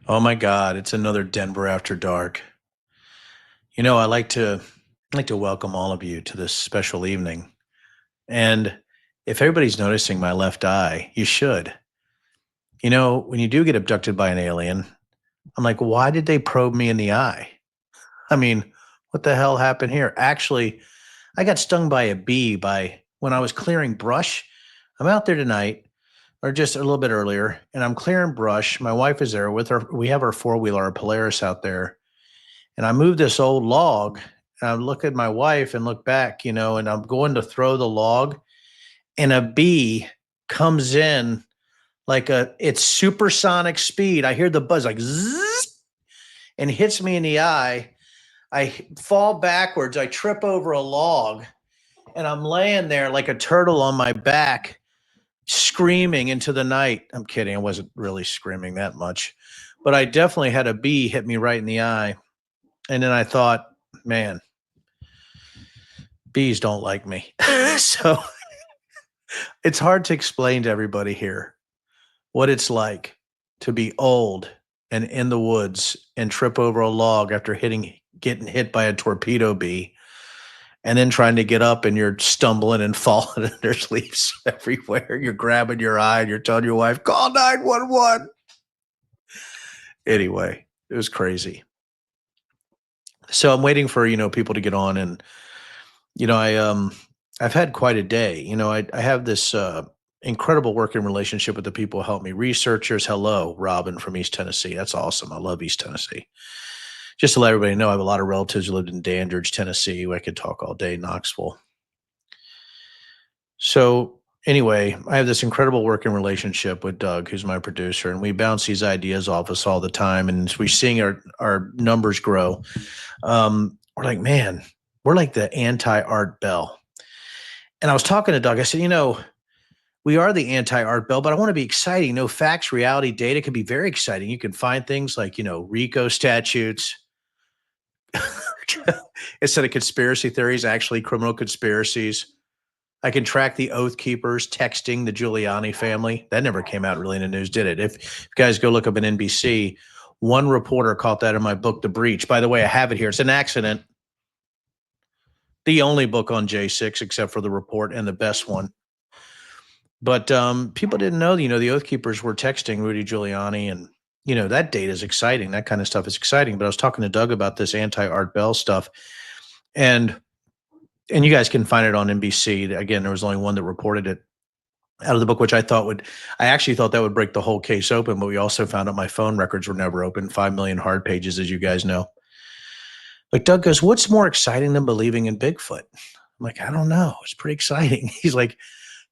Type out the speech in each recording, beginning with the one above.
Oh my God, it's another Denver after dark. I like to welcome all of you to this special evening. And if everybody's noticing my left eye, you should. When you do get abducted by an alien, I'm like, why did they probe me in the eye? I mean, what the hell happened here? Actually, I got stung by a bee by when I was clearing brush. I'm out there tonight, or just a little bit earlier, and I'm clearing brush. My wife is there with her. We have our four-wheeler, our Polaris out there. And I moved this old log, and I look at my wife and look back, and I'm going to throw the log, and a bee comes in like it's supersonic speed. I hear the buzz like zzz, and hits me in the eye. I fall backwards. I trip over a log, and I'm laying there like a turtle on my back, screaming into the night. I'm kidding. I wasn't really screaming that much, but I definitely had a bee hit me right in the eye. And then I thought, man, bees don't like me. So it's hard to explain to everybody here what it's like to be old and in the woods and trip over a log after getting hit by a torpedo bee, and then trying to get up and you're stumbling and falling and there's leaves everywhere. You're grabbing your eye and you're telling your wife, call 911. Anyway, it was crazy. So I'm waiting for, people to get on, and I've had quite a day. I have this incredible working relationship with the people who help me, researchers. Hello, Robin from East Tennessee. That's awesome. I love East Tennessee. Just to let everybody know, I have a lot of relatives who lived in Dandridge, Tennessee. I could talk all day, Knoxville. So anyway, I have this incredible working relationship with Doug, who's my producer, and we bounce these ideas off us all the time. And we're seeing our numbers grow. We're like, man, we're like the anti-Art Bell. And I was talking to Doug. I said, we are the anti-Art Bell, but I want to be exciting. No facts, reality, data can be very exciting. You can find things like, RICO statutes. Instead of conspiracy theories, actually criminal conspiracies. I can track the Oath Keepers texting the Giuliani family. That never came out really in the news, did it? If you guys go look up an NBC, one reporter caught that in my book, The Breach. By the way, I have it here. It's an accident. The only book on J6, except for the report, and the best one. But people didn't know, the Oath Keepers were texting Rudy Giuliani, and that data is exciting. That kind of stuff is exciting. But I was talking to Doug about this anti-Art Bell stuff, and you guys can find it on NBC. Again, there was only one that reported it out of the book, which I actually thought that would break the whole case open. But we also found out my phone records were never open. 5 million hard pages, as you guys know. Like Doug goes, what's more exciting than believing in Bigfoot? I'm like, I don't know. It's pretty exciting. He's like,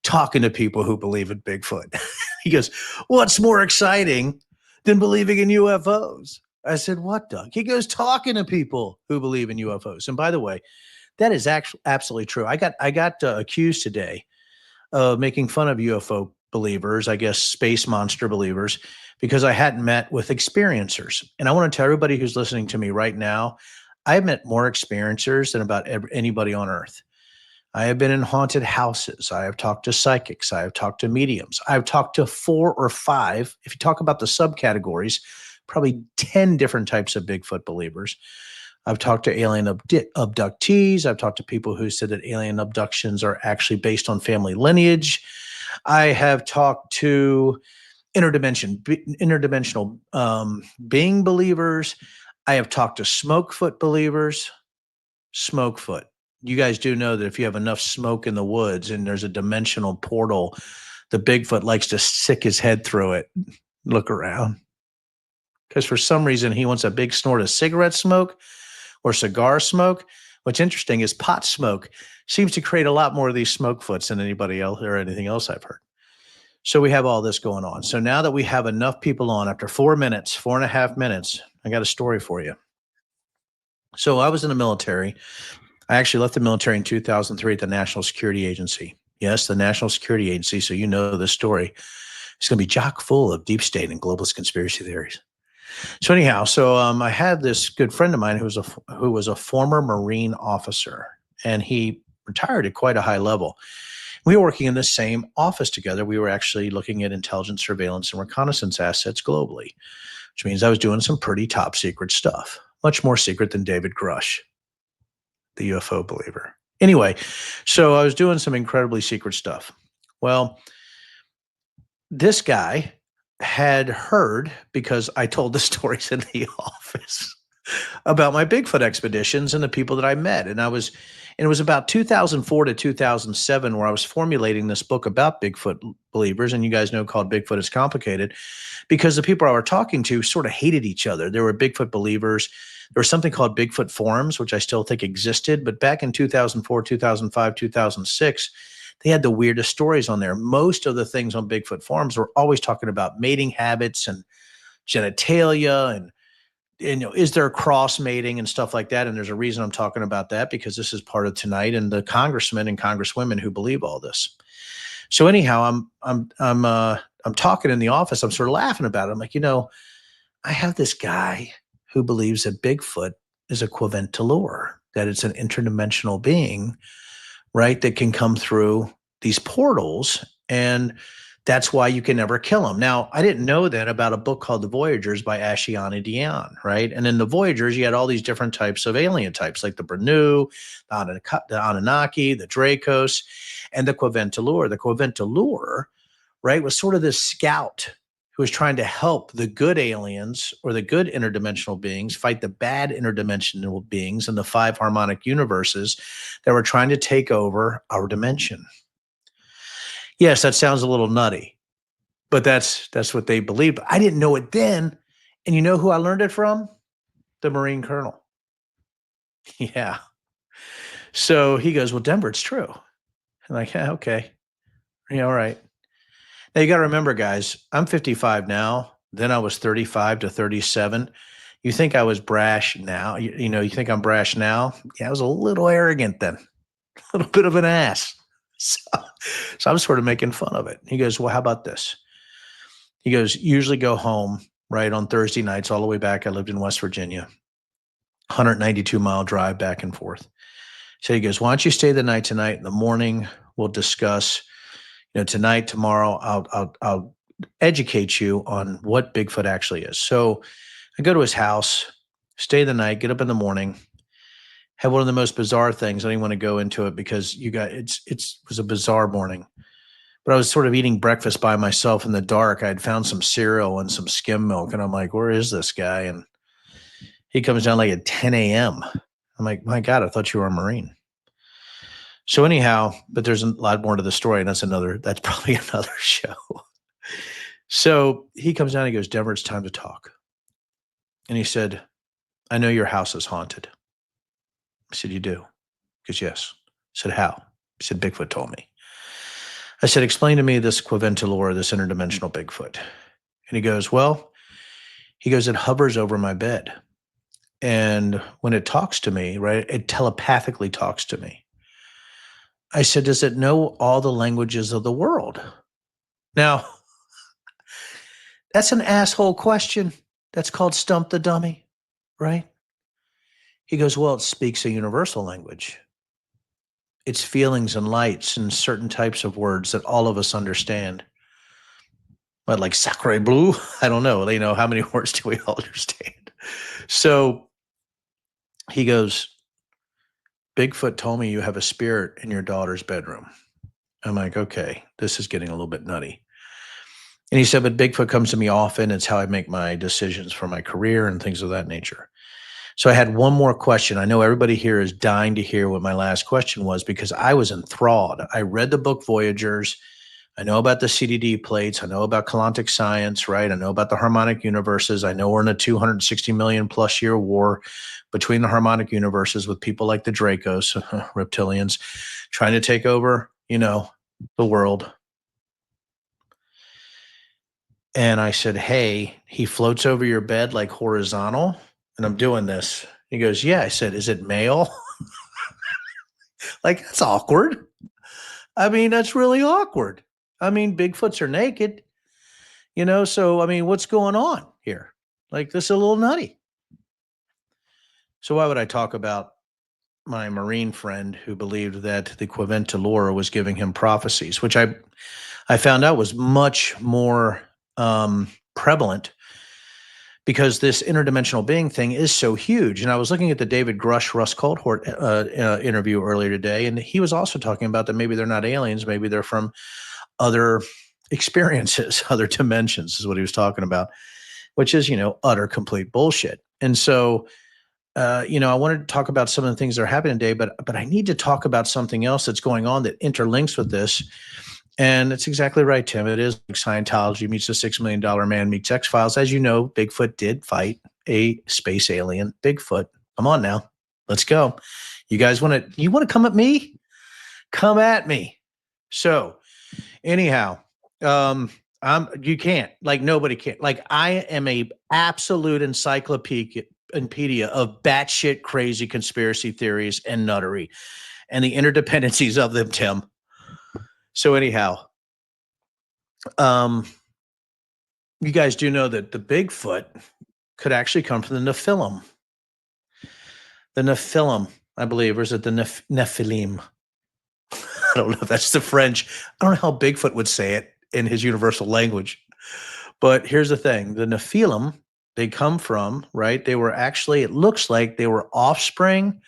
talking to people who believe in Bigfoot. He goes, what's more exciting than believing in UFOs? I said, what, Doug? He goes, talking to people who believe in UFOs. And by the way, that is actually absolutely true. I got accused today of making fun of UFO believers, I guess space monster believers, because I hadn't met with experiencers. And I want to tell everybody who's listening to me right now, I've met more experiencers than about anybody on earth. I have been in haunted houses. I have talked to psychics. I have talked to mediums. I've talked to 4 or 5. If you talk about the subcategories, probably 10 different types of Bigfoot believers. I've talked to alien abductees. I've talked to people who said that alien abductions are actually based on family lineage. I have talked to interdimensional being believers. I have talked to Smokefoot believers. Smokefoot. You guys do know that if you have enough smoke in the woods and there's a dimensional portal, the Bigfoot likes to stick his head through it. Look around. Because for some reason, he wants a big snort of cigarette smoke or cigar smoke. What's interesting is pot smoke seems to create a lot more of these Smokefoots than anybody else or anything else I've heard. So we have all this going on. So now that we have enough people on, after 4.5 minutes, I got a story for you. So I was in the military. I actually left the military in 2003 at the National Security Agency. Yes, the National Security Agency. So you know this story. It's going to be chock full of deep state and globalist conspiracy theories. So anyhow, I had this good friend of mine who was a former Marine officer, and he retired at quite a high level. We were working in the same office together. We were actually looking at intelligence, surveillance, and reconnaissance assets globally, which means I was doing some pretty top secret stuff, much more secret than David Grush, the UFO believer. Anyway, so I was doing some incredibly secret stuff. Well, this guy had heard, because I told the stories in the office, about my Bigfoot expeditions and the people that I met. And it was about 2004 to 2007 where I was formulating this book about Bigfoot believers. And you guys know, called Bigfoot is Complicated, because the people I were talking to sort of hated each other. There were Bigfoot believers. There was something called Bigfoot forums, which I still think existed. But back in 2004, 2005, 2006, they had the weirdest stories on there. Most of the things on Bigfoot forums were always talking about mating habits and genitalia and is there cross mating and stuff like that? And there's a reason I'm talking about that, because this is part of tonight and the congressmen and congresswomen who believe all this. So anyhow, I'm talking in the office. I'm sort of laughing about it. I'm like, I have this guy who believes that Bigfoot is a quaventalor, that it's an interdimensional being, right, that can come through these portals, and that's why you can never kill them. Now, I didn't know that about a book called The Voyagers by Ashiana Dion, right? And in The Voyagers, you had all these different types of alien types, like the Branu, the Anunnaki, the Dracos, and the quaventalor. The quaventalor, right, was sort of this scout who was trying to help the good aliens or the good interdimensional beings fight the bad interdimensional beings in the 5 harmonic universes that were trying to take over our dimension. Yes, that sounds a little nutty, but that's what they believed. I didn't know it then. And you know who I learned it from? The Marine colonel. Yeah. So he goes, well, Denver, it's true. I'm like, yeah, okay. Yeah, all right. Now you got to remember, guys, I'm 55 now. Then I was 35 to 37. You think I was brash now? You think I'm brash now? Yeah, I was a little arrogant then, a little bit of an ass. So I'm sort of making fun of it. He goes, well, how about this? He goes, usually go home, right, on Thursday nights all the way back. I lived in West Virginia, 192-mile drive back and forth. So he goes, why don't you stay the night tonight? In the morning, we'll discuss, tonight, tomorrow, I'll educate you on what Bigfoot actually is. So I go to his house, stay the night, get up in the morning, have one of the most bizarre things. I don't even want to go into it because it was a bizarre morning. But I was sort of eating breakfast by myself in the dark. I had found some cereal and some skim milk, and I'm like, where is this guy? And he comes down like at 10 a.m. I'm like, my God, I thought you were a Marine. So anyhow, but there's a lot more to the story, and that's probably another show. So he comes down, he goes, Denver, it's time to talk. And he said, I know your house is haunted. I said, you do? He goes, yes. I said, how? He said, Bigfoot told me. I said, explain to me this quaventalor, this interdimensional Bigfoot. And he goes, it hovers over my bed. And when it talks to me, right, it telepathically talks to me. I said, does it know all the languages of the world? Now, that's an asshole question. That's called stump the dummy, right? He goes, well, it speaks a universal language. It's feelings and lights and certain types of words that all of us understand. But like sacre bleu? I don't know. How many words do we all understand? So he goes, Bigfoot told me you have a spirit in your daughter's bedroom. I'm like, okay, this is getting a little bit nutty. And he said, but Bigfoot comes to me often. It's how I make my decisions for my career and things of that nature. So I had one more question. I know everybody here is dying to hear what my last question was, because I was enthralled. I read the book Voyagers. I know about the CDD plates. I know about Kalantic science, right? I know about the harmonic universes. I know we're in a 260 million plus year war between the harmonic universes with people like the Dracos, reptilians, trying to take over, the world. And I said, hey, he floats over your bed like horizontal. And I'm doing this. He goes, yeah. I said, is it male? Like, that's awkward. I mean, that's really awkward. I mean, Bigfoots are naked, so, I mean, what's going on here? Like, this is a little nutty. So why would I talk about my Marine friend who believed that the quaventalor was giving him prophecies, which I found out was much more prevalent, because this interdimensional being thing is so huge. And I was looking at the David Grush, Russ Coulthart interview earlier today, and he was also talking about that maybe they're not aliens, maybe they're from other experiences, other dimensions is what he was talking about, which is, utter complete bullshit. And so, I wanted to talk about some of the things that are happening today, but I need to talk about something else that's going on that interlinks with this. And it's exactly right, Tim. It is like Scientology meets the $6 million man meets X-Files. As you know, Bigfoot did fight a space alien. Bigfoot. Come on now. Let's go. You guys want to come at me? Come at me. So anyhow, you can't, like nobody can. Like I am a absolute encyclopedia of batshit crazy conspiracy theories and nuttery and the interdependencies of them, Tim. So anyhow, you guys do know that the Bigfoot could actually come from the Nephilim. The Nephilim, I believe, or is it the Nephilim? I don't know if that's the French. I don't know how Bigfoot would say it in his universal language. But here's the thing. The Nephilim, they come from, right? They were actually, it looks like they were offspring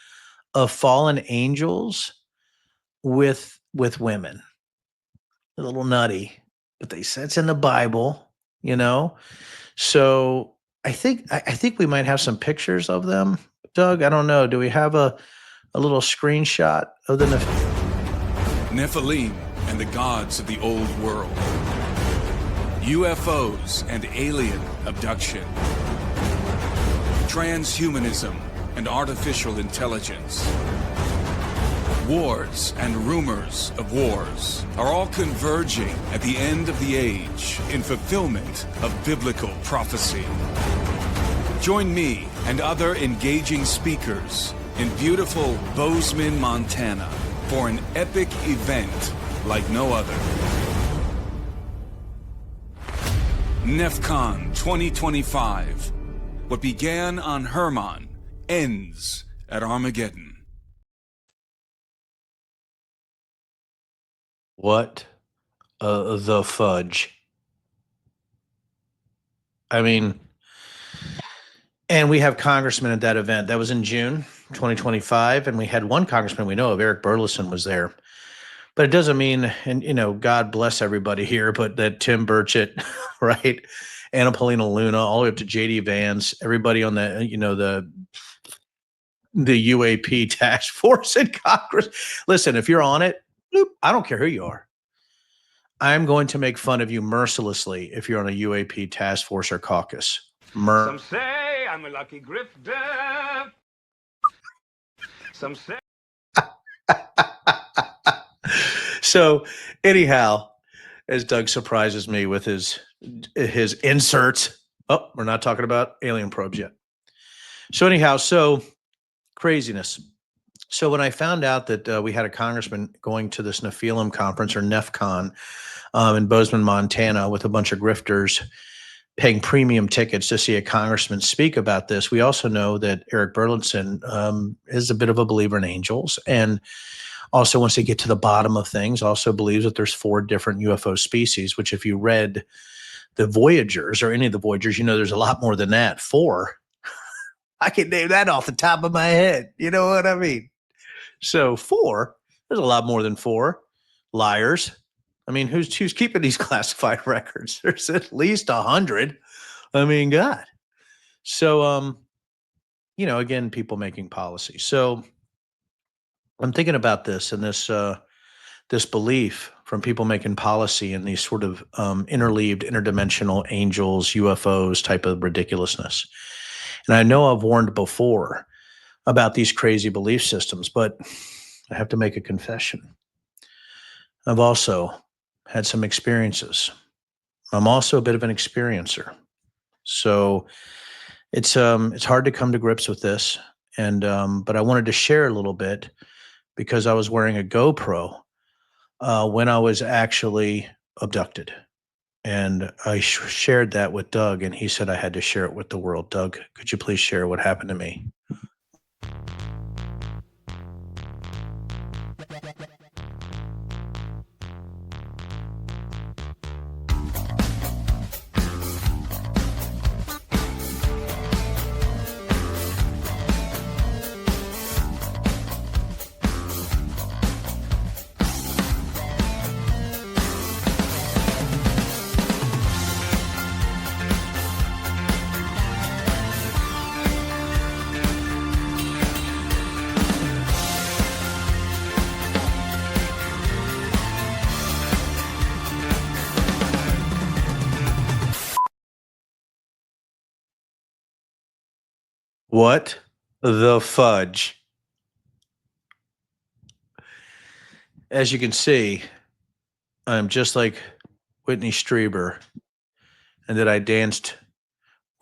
of fallen angels with women. A little nutty, but they said it's in the Bible, So I think we might have some pictures of them. Doug, I don't know. Do we have a little screenshot of the Nephilim and the gods of the old world? UFOs and alien abduction. Transhumanism and artificial intelligence. Wars and rumors of wars are all converging at the end of the age in fulfillment of biblical prophecy. Join me and other engaging speakers in beautiful Bozeman, Montana for an epic event like no other. NEFCON 2025. What began on Hermon ends at Armageddon. What the fudge? I mean, and we have congressmen at that event. That was in June 2025, and we had one congressman we know of, Eric Burleson, was there. But it doesn't mean, and God bless everybody here, but that Tim Burchett, right, Anna Paulina Luna, all the way up to J.D. Vance, everybody on the UAP task force in Congress. Listen, if you're on it, I don't care who you are. I'm going to make fun of you mercilessly if you're on a UAP task force or caucus. Some say I'm a lucky grifter. Some say. So anyhow, as Doug surprises me with his inserts. Oh, we're not talking about alien probes yet. So anyhow, craziness. So when I found out that we had a congressman going to this Nephilim conference, or NEFCON, in Bozeman, Montana, with a bunch of grifters paying premium tickets to see a congressman speak about this, we also know that Eric Burleson is a bit of a believer in angels, and also wants to get to the bottom of things, also believes that there's 4 different UFO species, which if you read the Voyagers or any of the Voyagers, there's a lot more than that. 4. I can name that off the top of my head. You know what I mean? So 4, there's a lot more than 4. Liars. I mean, who's keeping these classified records? There's at least 100. I mean, God. So, again, people making policy. So I'm thinking about this and this belief from people making policy and these sort of interleaved, interdimensional angels, UFOs type of ridiculousness. And I know I've warned before about these crazy belief systems, but I have to make a confession. I've also had some experiences. I'm also a bit of an experiencer. So it's hard to come to grips with this. And but I wanted to share a little bit because I was wearing a GoPro when I was actually abducted. And I shared that with Doug, and he said I had to share it with the world. Doug, could you please share what happened to me? What the fudge? As you can see, I'm just like Whitney Strieber, and that I danced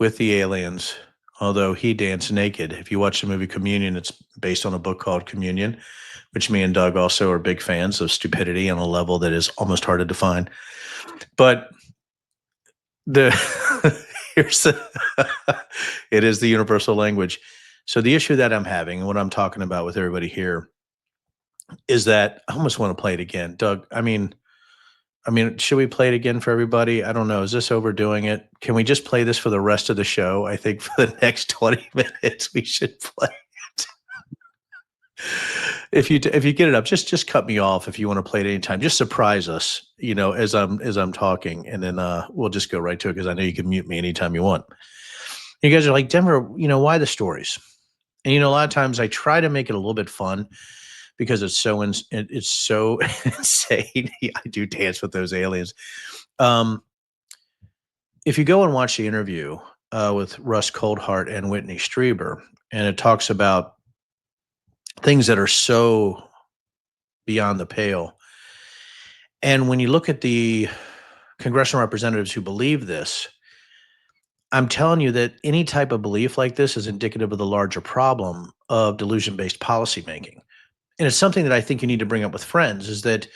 with the aliens, although he danced naked. If you watch the movie Communion, it's based on a book called Communion, which me and Doug also are big fans of stupidity on a level that is almost hard to define. But the here's the it is the universal language. So the issue that I'm having and what I'm talking about with everybody here is that I almost want to play it again. Doug, I mean, should we play it again for everybody? I don't know. Is this overdoing it? Can we just play this for the rest of the show? I think for the next 20 minutes we should play it. If you get it up, just cut me off if you want to play it anytime. Just surprise us, as I'm talking, and then we'll just go right to it because I know you can mute me anytime you want. You guys are like, Denver, why the stories? And a lot of times I try to make it a little bit fun because it's so insane. I do dance with those aliens. If you go and watch the interview with Russ Coldhart and Whitney Strieber, and it talks about things that are so beyond the pale. And when you look at the congressional representatives who believe this, I'm telling you that any type of belief like this is indicative of the larger problem of delusion-based policymaking. And it's something that I think you need to bring up with friends, is that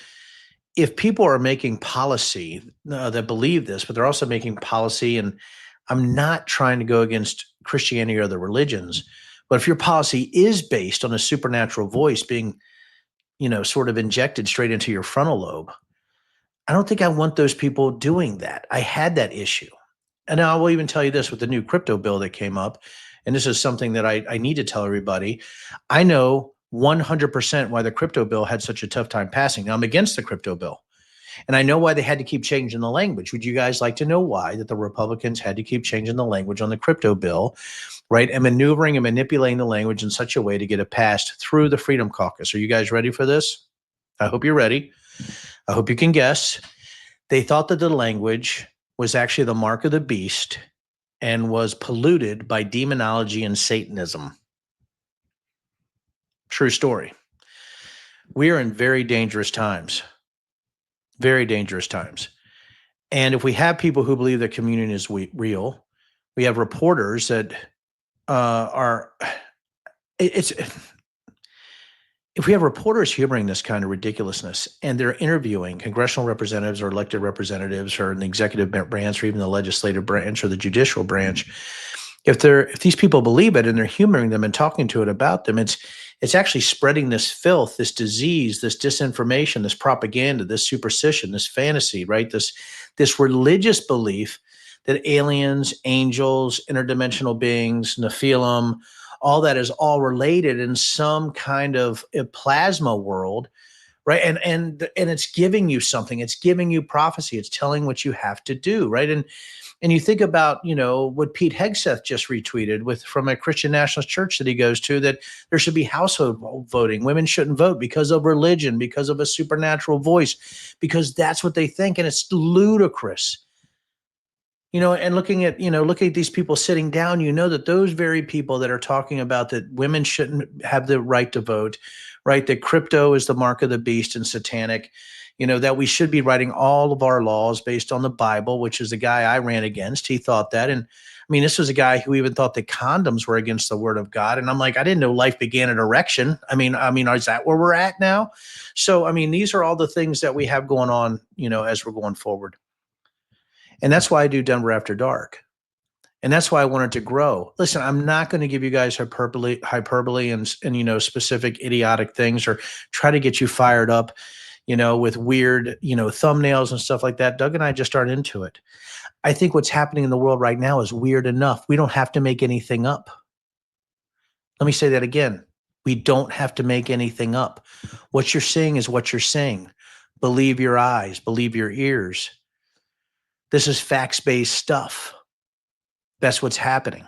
if people are making policy that believe this, but they're also making policy, and I'm not trying to go against Christianity or other religions, but if your policy is based on a supernatural voice being, sort of injected straight into your frontal lobe, I don't think I want those people doing that. I had that issue. And I will even tell you this with the new crypto bill that came up, and this is something that I need to tell everybody. I know 100% why the crypto bill had such a tough time passing. Now, I'm against the crypto bill, and I know why they had to keep changing the language. Would you guys like to know why that the Republicans had to keep changing the language on the crypto bill, right? And maneuvering and manipulating the language in such a way to get it passed through the Freedom Caucus. Are you guys ready for this? I hope you're ready. I hope you can guess. They thought that the language was actually the mark of the beast and was polluted by demonology and Satanism. True story. We are in very dangerous times. Very dangerous times. And if we have people who believe that communion is real, we have reporters that if we have reporters humoring this kind of ridiculousness, and they're interviewing congressional representatives or elected representatives or in the executive branch or even the legislative branch or the judicial branch, if these people believe it and they're humoring them and talking to it about them, it's actually spreading this filth, this disease, this disinformation, this propaganda, this superstition, this fantasy, right? This religious belief that aliens, angels, interdimensional beings, Nephilim, all that is all related in some kind of a plasma world, right? And it's giving you something. It's giving you prophecy. It's telling what you have to do, right? And you think about, what Pete Hegseth just retweeted from a Christian nationalist church that he goes to, that there should be household voting. Women shouldn't vote because of religion, because of a supernatural voice, because that's what they think. And it's ludicrous. And looking at these people sitting down, that those very people that are talking about that women shouldn't have the right to vote, right? That crypto is the mark of the beast and satanic, that we should be writing all of our laws based on the Bible, which is the guy I ran against. He thought that. And I mean, this was a guy who even thought that condoms were against the word of God. And I'm like, I didn't know life began at erection. I mean, is that where we're at now? So, I mean, these are all the things that we have going on, as we're going forward. And that's why I do Denver After Dark. And that's why I wanted to grow. Listen, I'm not going to give you guys hyperbole and specific idiotic things or try to get you fired up, with weird, thumbnails and stuff like that. Doug and I just aren't into it. I think what's happening in the world right now is weird enough. We don't have to make anything up. Let me say that again. We don't have to make anything up. What you're seeing is what you're seeing. Believe your eyes, believe your ears. This is facts-based stuff. That's what's happening.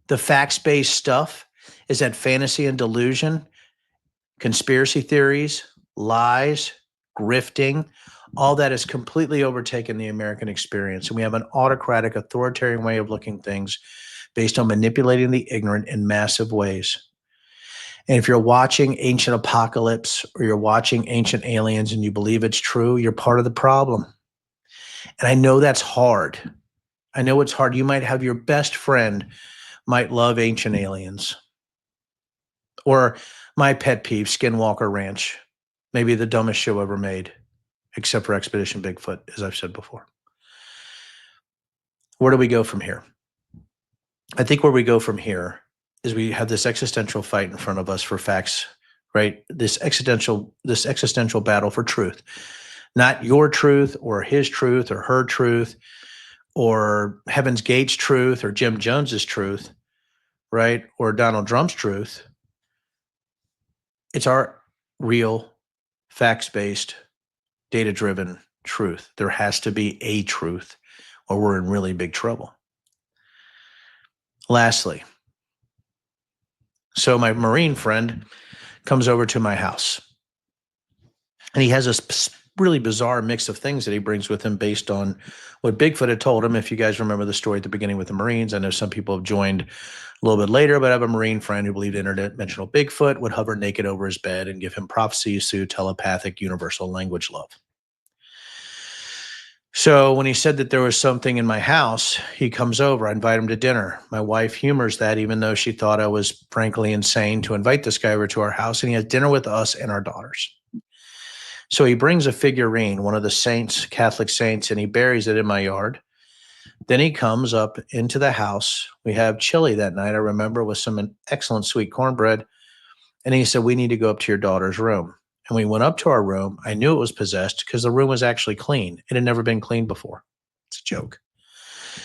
The facts-based stuff is that fantasy and delusion, conspiracy theories, lies, grifting, all that has completely overtaken the American experience. And we have an autocratic, authoritarian way of looking things based on manipulating the ignorant in massive ways. And if you're watching Ancient Apocalypse or you're watching Ancient Aliens and you believe it's true, you're part of the problem. And I know that's hard. I know it's hard. You might have your best friend might love Ancient Aliens. Or my pet peeve, Skinwalker Ranch. Maybe the dumbest show ever made, except for Expedition Bigfoot, as I've said before. Where do we go from here? I think where we go from here is we have this existential fight in front of us for facts, right? This existential battle for truth. Not your truth or his truth or her truth or Heaven's Gate's truth or Jim Jones's truth, right? Or Donald Trump's truth. It's our real, facts-based, data-driven truth. There has to be a truth or we're in really big trouble. Lastly, so my Marine friend comes over to my house and he has a really bizarre mix of things that he brings with him based on what Bigfoot had told him. If you guys remember the story at the beginning with the Marines, I know some people have joined a little bit later, but I have a Marine friend who believed interdimensional Bigfoot would hover naked over his bed and give him prophecies through telepathic universal language love. So when he said that there was something in my house, he comes over. I invite him to dinner. My wife humors that, even though she thought I was frankly insane to invite this guy over to our house, and he has dinner with us and our daughters. So he brings a figurine, one of the saints, Catholic saints, and he buries it in my yard. Then he comes up into the house. We have chili that night, I remember, with some excellent sweet cornbread. And he said, we need to go up to your daughter's room. And we went up to our room. I knew it was possessed because the room was actually clean. It had never been cleaned before. It's a joke.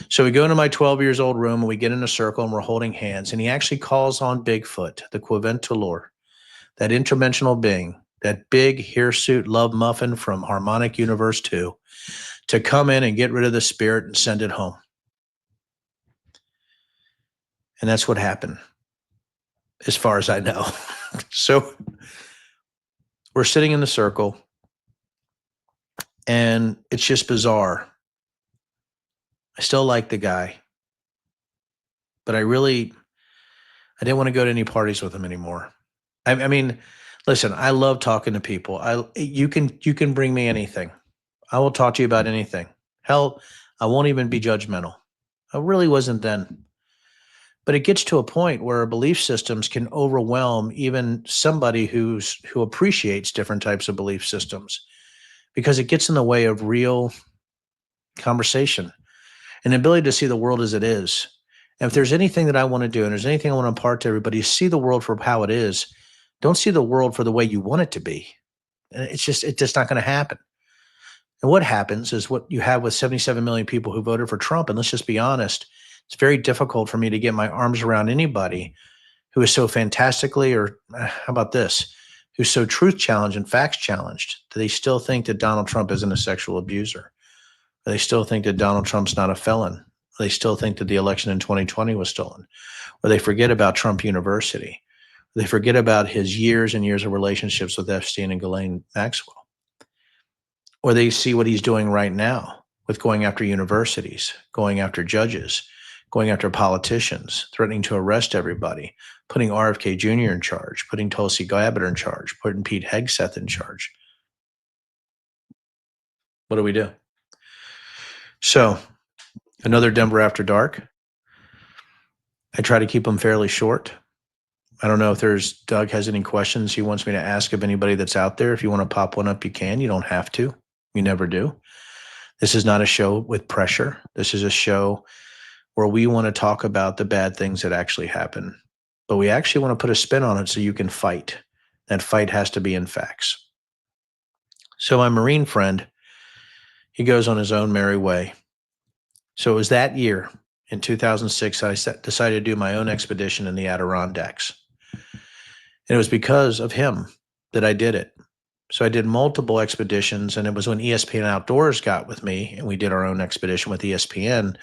So we go into my 12 years old room and we get in a circle and we're holding hands. And he actually calls on Bigfoot, the Quaventulor, that interdimensional being, that big hirsute love muffin from Harmonic Universe 2, to come in and get rid of the spirit and send it home. And that's what happened, as far as I know. So we're sitting in the circle, and it's just bizarre. I still like the guy, but I didn't want to go to any parties with him anymore. I mean, listen, I love talking to people. You can bring me anything. I will talk to you about anything. Hell, I won't even be judgmental. I really wasn't then. But it gets to a point where belief systems can overwhelm even somebody who appreciates different types of belief systems, because it gets in the way of real conversation and the ability to see the world as it is. And if there's anything that I want to do, and there's anything I want to impart to everybody, see the world for how it is. Don't see the world for the way you want it to be. And it's just not going to happen. And what happens is what you have with 77 million people who voted for Trump. And let's just be honest, it's very difficult for me to get my arms around anybody who is so fantastically, or how about this, who's so truth challenged and facts challenged that they still think that Donald Trump isn't a sexual abuser. Or they still think that Donald Trump's not a felon. Or they still think that the election in 2020 was stolen. Or they forget about Trump University. Or they forget about his years and years of relationships with Epstein and Ghislaine Maxwell. Or they see what he's doing right now with going after universities, going after judges, going after politicians, threatening to arrest everybody, putting RFK Jr. in charge, putting Tulsi Gabbard in charge, putting Pete Hegseth in charge. What do we do? So, another Denver After Dark. I try to keep them fairly short. I don't know if Doug has any questions he wants me to ask of anybody that's out there. If you want to pop one up, you can. You don't have to. You never do. This is not a show with pressure. This is a show where we want to talk about the bad things that actually happen, but we actually want to put a spin on it so you can fight. That fight has to be in facts. So my Marine friend, he goes on his own merry way. So it was that year, in 2006, I decided to do my own expedition in the Adirondacks. And it was because of him that I did it. So I did multiple expeditions, and it was when ESPN Outdoors got with me, and we did our own expedition with ESPN.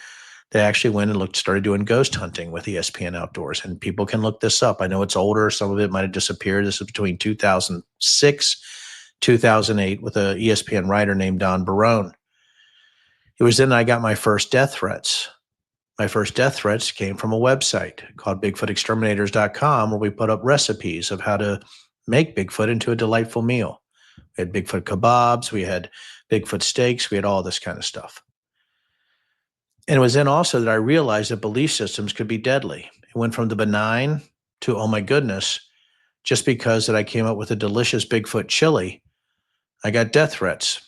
They actually went and started doing ghost hunting with ESPN Outdoors. And people can look this up. I know it's older. Some of it might have disappeared. This is between 2006, 2008 with a ESPN writer named Don Barone. It was then I got my first death threats. My first death threats came from a website called bigfootexterminators.com, where we put up recipes of how to make Bigfoot into a delightful meal. We had Bigfoot kebabs, we had Bigfoot steaks, we had all this kind of stuff. And it was then also that I realized that belief systems could be deadly. It went from the benign to, oh my goodness, just because that I came up with a delicious Bigfoot chili, I got death threats.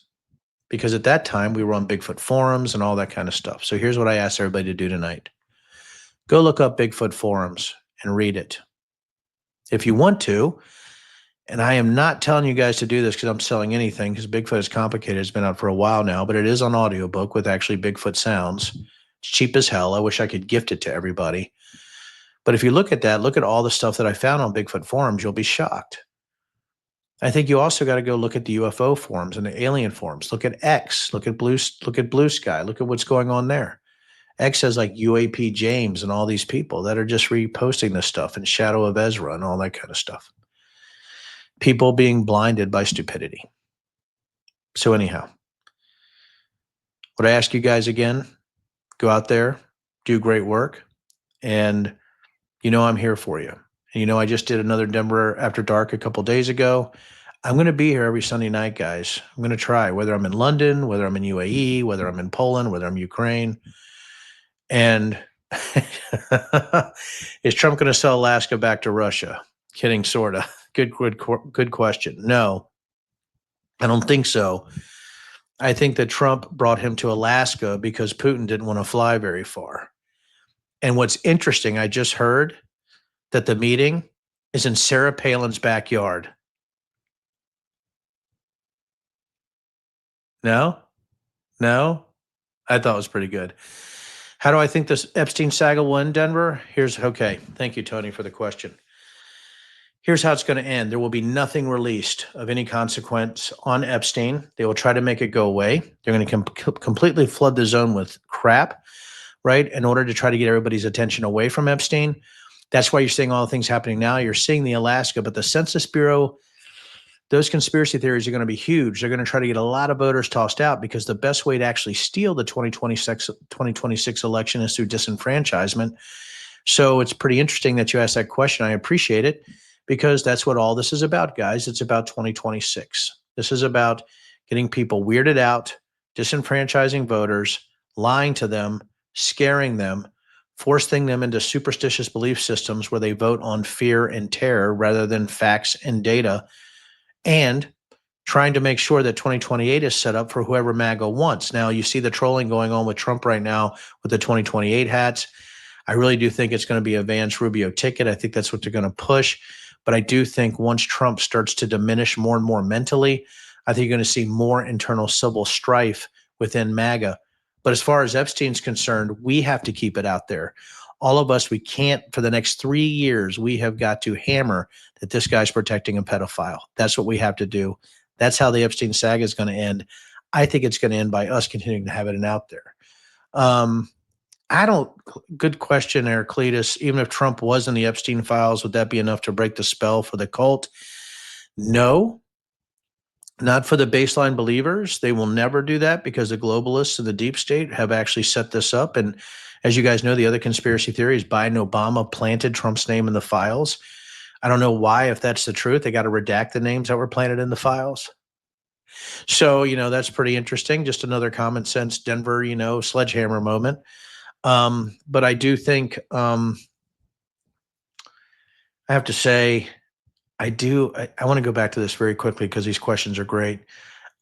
Because at that time, we were on Bigfoot forums and all that kind of stuff. So here's what I ask everybody to do tonight. Go look up Bigfoot forums and read it. If you want to, and I am not telling you guys to do this because I'm selling anything, because Bigfoot is complicated. It's been out for a while now, but it is on audiobook with actually Bigfoot sounds. It's cheap as hell. I wish I could gift it to everybody. But if you look at that, look at all the stuff that I found on Bigfoot forums, you'll be shocked. I think you also got to go look at the UFO forums and the alien forums. Look at X. Look at Blue Sky. Look at what's going on there. X has like UAP James and all these people that are just reposting this stuff, and Shadow of Ezra and all that kind of stuff. People being blinded by stupidity. So anyhow, what I ask you guys again, go out there, do great work, and I'm here for you. And I just did another Denver After Dark a couple days ago. I'm going to be here every Sunday night, guys. I'm going to try, whether I'm in London, whether I'm in UAE, whether I'm in Poland, whether I'm Ukraine. And is Trump going to sell Alaska back to Russia? Kidding, sort of. Good question. No, I don't think so. I think that Trump brought him to Alaska because Putin didn't want to fly very far. And what's interesting, I just heard that the meeting is in Sarah Palin's backyard. No? I thought it was pretty good. How do I think this Epstein saga will end, Denver? Okay. Thank you, Tony, for the question. Here's how it's going to end. There will be nothing released of any consequence on Epstein. They will try to make it go away. They're going to completely flood the zone with crap, right, in order to try to get everybody's attention away from Epstein. That's why you're seeing all the things happening now. You're seeing the Alaska, but the Census Bureau, those conspiracy theories are going to be huge. They're going to try to get a lot of voters tossed out, because the best way to actually steal the 2026 election is through disenfranchisement. So it's pretty interesting that you asked that question. I appreciate it, because that's what all this is about, guys. It's about 2026. This is about getting people weirded out, disenfranchising voters, lying to them, scaring them, forcing them into superstitious belief systems where they vote on fear and terror rather than facts and data, and trying to make sure that 2028 is set up for whoever MAGA wants. Now, you see the trolling going on with Trump right now with the 2028 hats. I really do think it's going to be a Vance Rubio ticket. I think that's what they're going to push. But I do think once Trump starts to diminish more and more mentally, I think you're going to see more internal civil strife within MAGA. But as far as Epstein's concerned, we have to keep it out there. All of us, we can't, for the next 3 years, we have got to hammer that this guy's protecting a pedophile. That's what we have to do. That's how the Epstein saga is going to end. I think it's going to end by us continuing to have it out there. Good question, Heraclitus. Even if Trump was in the Epstein files, would that be enough to break the spell for the cult? No, not for the baseline believers. They will never do that, because the globalists and the deep state have actually set this up. And as you guys know, the other conspiracy theory is Biden Obama planted Trump's name in the files. I don't know why, if that's the truth, they got to redact the names that were planted in the files. So, that's pretty interesting. Just another common sense Denver, sledgehammer moment. But I do think, I have to say, I want to go back to this very quickly because these questions are great.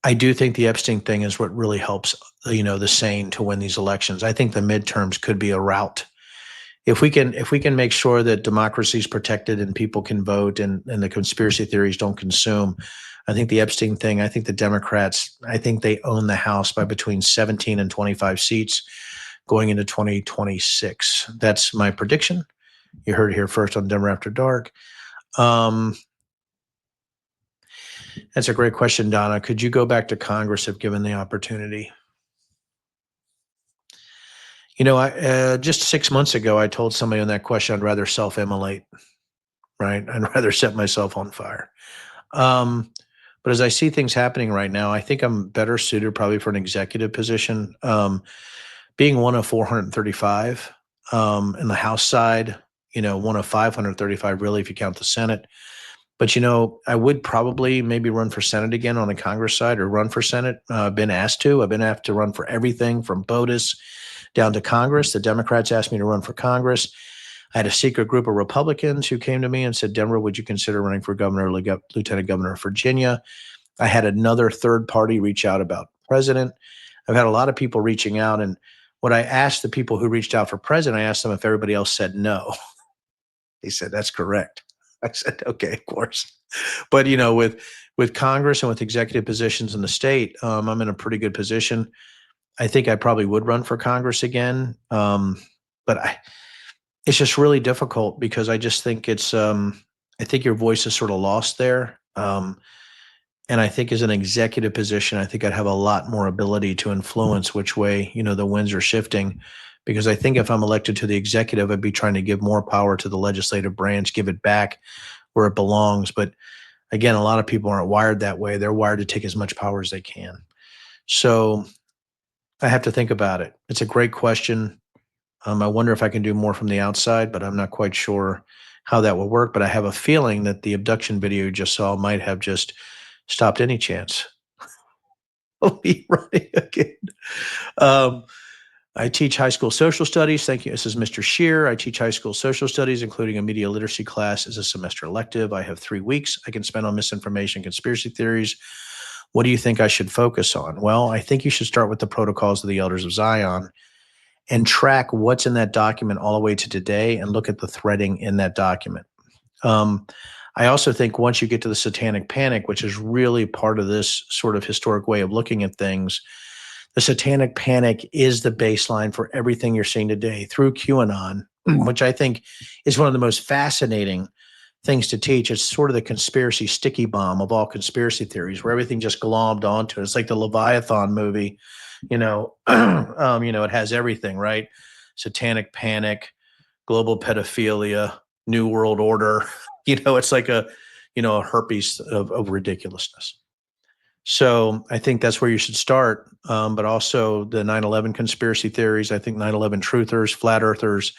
I do think the Epstein thing is what really helps, the sane to win these elections. I think the midterms could be a route. If we can make sure that democracy is protected and people can vote and the conspiracy theories don't consume, I think the Epstein thing, I think the Democrats, I think they own the House by between 17 and 25 seats going into 2026. That's my prediction. You heard it here first on Denver After Dark. That's a great question, Donna. Could you go back to Congress if given the opportunity? Just 6 months ago, I told somebody on that question, I'd rather self-immolate, right? I'd rather set myself on fire. But as I see things happening right now, I think I'm better suited probably for an executive position. Being one of 435, in the House side, one of 535, really, if you count the Senate. But, I would probably maybe run for Senate again on the Congress side, or run for Senate. I've been asked to. I've been asked to run for everything from POTUS down to Congress. The Democrats asked me to run for Congress. I had a secret group of Republicans who came to me and said, Denver, would you consider running for governor, lieutenant governor of Virginia? I had another third party reach out about president. I've had a lot of people reaching out. And what I asked the people who reached out for president, I asked them if everybody else said no. They said, that's correct. I said, okay, of course. But, with Congress and with executive positions in the state, I'm in a pretty good position. I think I probably would run for Congress again. But it's just really difficult because I just think I think your voice is sort of lost there. And I think as an executive position, I think I'd have a lot more ability to influence which way, the winds are shifting. Because I think if I'm elected to the executive, I'd be trying to give more power to the legislative branch, give it back where it belongs. But again, a lot of people aren't wired that way. They're wired to take as much power as they can. So I have to think about it. It's a great question. I wonder if I can do more from the outside, but I'm not quite sure how that will work. But I have a feeling that the abduction video you just saw might have just stopped any chance of me running again. I teach high school social studies. Thank you. This is Mr. Shear. I teach high school social studies, including a media literacy class as a semester elective. I have 3 weeks I can spend on misinformation, conspiracy theories. What do you think I should focus on? Well, I think you should start with the protocols of the Elders of Zion and track what's in that document all the way to today and look at the threading in that document. I also think once you get to the satanic panic, which is really part of this sort of historic way of looking at things, the satanic panic is the baseline for everything you're seeing today through QAnon, which I think is one of the most fascinating things to teach. It's sort of the conspiracy sticky bomb of all conspiracy theories, where everything just glommed onto it. It's like the Leviathan movie, it has everything, right? Satanic panic, global pedophilia, new world order. It's like a herpes of ridiculousness. So I think that's where you should start. But also the 9/11 conspiracy theories, I think 9/11 truthers, flat earthers,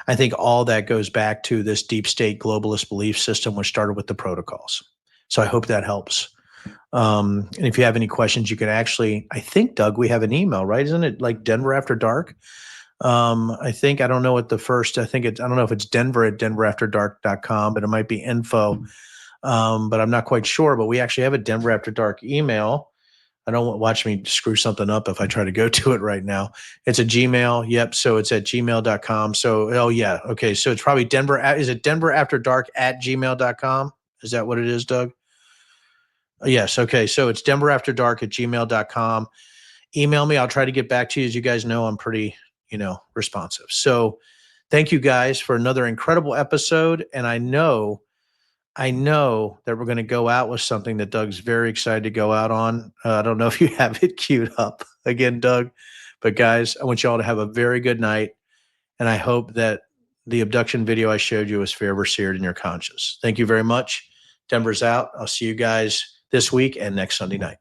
I think all that goes back to this deep state globalist belief system, which started with the protocols. So I hope that helps. And if you have any questions, you can actually, I think, Doug, we have an email, right? Isn't it like Denver After Dark? I don't know what I don't know if it's denver@denverafterdark.com, but it might be info. But I'm not quite sure, but we actually have a Denver After Dark email. I don't watch me screw something up if I try to go to it right now. It's a Gmail. Yep. So it's at gmail.com. So, oh yeah. Okay. So it's probably is it denverafterdark@gmail.com? Is that what it is, Doug? Yes. Okay. So it's denverafterdark@gmail.com. Email me. I'll try to get back to you. As you guys know, I'm pretty, responsive. So thank you guys for another incredible episode. And I know that we're going to go out with something that Doug's very excited to go out on. I don't know if you have it queued up again, Doug, but guys, I want you all to have a very good night. And I hope that the abduction video I showed you is forever seared in your conscience. Thank you very much. Denver's out. I'll see you guys this week and next Sunday night.